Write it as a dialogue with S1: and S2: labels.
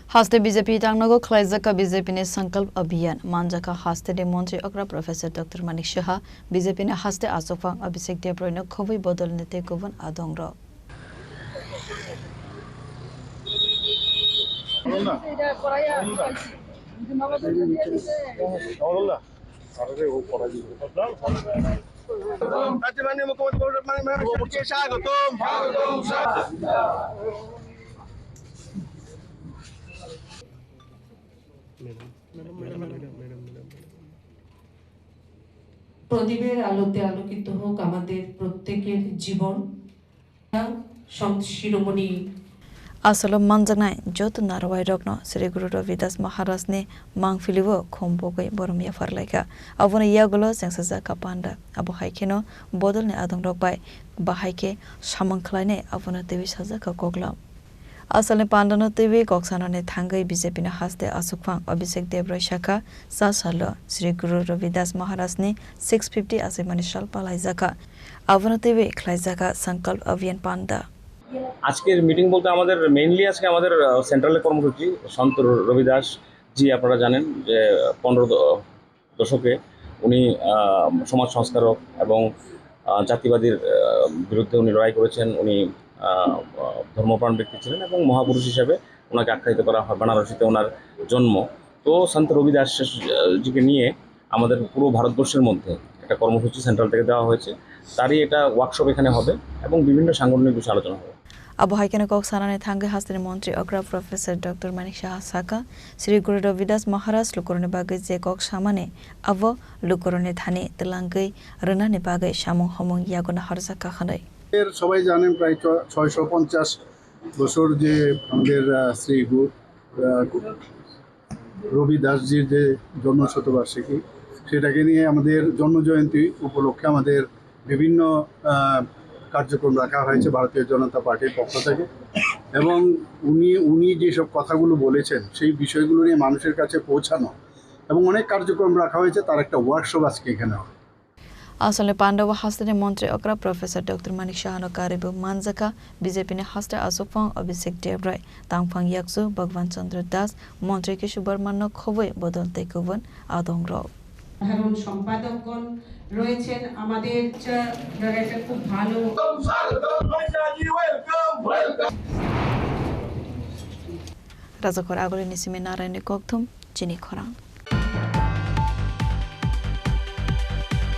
S1: Haste BJP Tangnogo Khlaijakha BJP ne Sankalp Abhiyan Manjakha Hasteni Mantri Okra Prof Dr Manik Saha BJP ne Haste Achukphang Abuishek Khobwi Bodolni Kubun Adongrok
S2: প্রদীপের আলোতে আলোকিত হোক আমাদের প্রত্যেকের জীবন শিরোমণি
S1: Asalom manjaknai jot narwai rokno Sri Guru Ravidas Maharaj ne mangfiliwo khombogai boromia farlaika abone yagolo sengsajaka Panda Abuishek no Bodolni Adongrok bai bahaike samang khlaine abone tebi sajaka koklam Asale Panda no tebi koksana ne thangai BJP ne Haste Achukphang Abuishek Shakha Saha Sri Guru Ravidas Maharaj ne 650 asimani shal Khlaijakha abone tebi Khlaijakha Sankalp Abhiyan Panda
S3: আজকের meeting বলতে আমাদের mainly আজকে আমাদের সেন্ট্রালের কর্মসূচি সন্ত রবিদাস জি আপনারা জানেন যে 15 দশকে উনি সমাজ সংস্কারক এবং জাতিবাদীর বিরুদ্ধে উনি লড়াই করেছেন উনি ধর্মপ্রাণ ব্যক্তি ছিলেন এবং মহাপুরুষ হিসেবে ওনাকে আখ্যায়িত করা হয় বেনারসিতে ওনার জন্ম তো সন্ত রবিদাস জিকে নিয়ে আমাদের পুরো ভারতবর্ষের মধ্যে একটা কর্মসূচি সেন্ট্রাল থেকে দেওয়া হয়েছে তারই এটা ওয়ার্কশপ এখানে হবে এবং বিভিন্ন সাংগঠনিক বিষয়ে আলোচনা হবে
S1: Abuishek koksana thangai Hasteni Mantri Okra Prof Dr Manik Saha Sri Guru Ravidas Maharaj lukorone bagai je kok samane abo lukorone thane telangai renane bagai samung homong yagona harjaka khanai
S4: এর সবাই জানেন প্রায় 650 বছর যে আমাদের শ্রী গুরু রবিদাসজির যে জন্মশতবার্ষিকী সেটাকে নিয়ে আমাদের জন্মজয়ন্তী উপলক্ষে আমাদের বিভিন্ন কার্যক্রম রাখা হয়েছে ভারতীয় জনতা পার্টির পক্ষ থেকে এবং উনি যেসব কথাগুলো বলেছেন সেই বিষয়গুলো নিয়ে মানুষের কাছে পৌঁছানো এবং অনেক কার্যক্রম রাখা হয়েছে তার একটা ওয়ার্কশপ আজকে এখানে হবে
S1: Asale Panda wa Hasteni Mantri Okra Prof Dr Manik Saha karibu Manjakha BJP ne Haste Achukphang Abuishek Tangphang yaksu Bhagwan Chandra Das Mantri Kishu Barman no Khobwi Bodolni Kubun Adongrok
S2: সাধারণ সম্পাদকগণ রয়েছেন আমাদের যারা এটা খুব ভালো
S1: Raja Khorang agoli nisime narayani kokthum Chini Khorang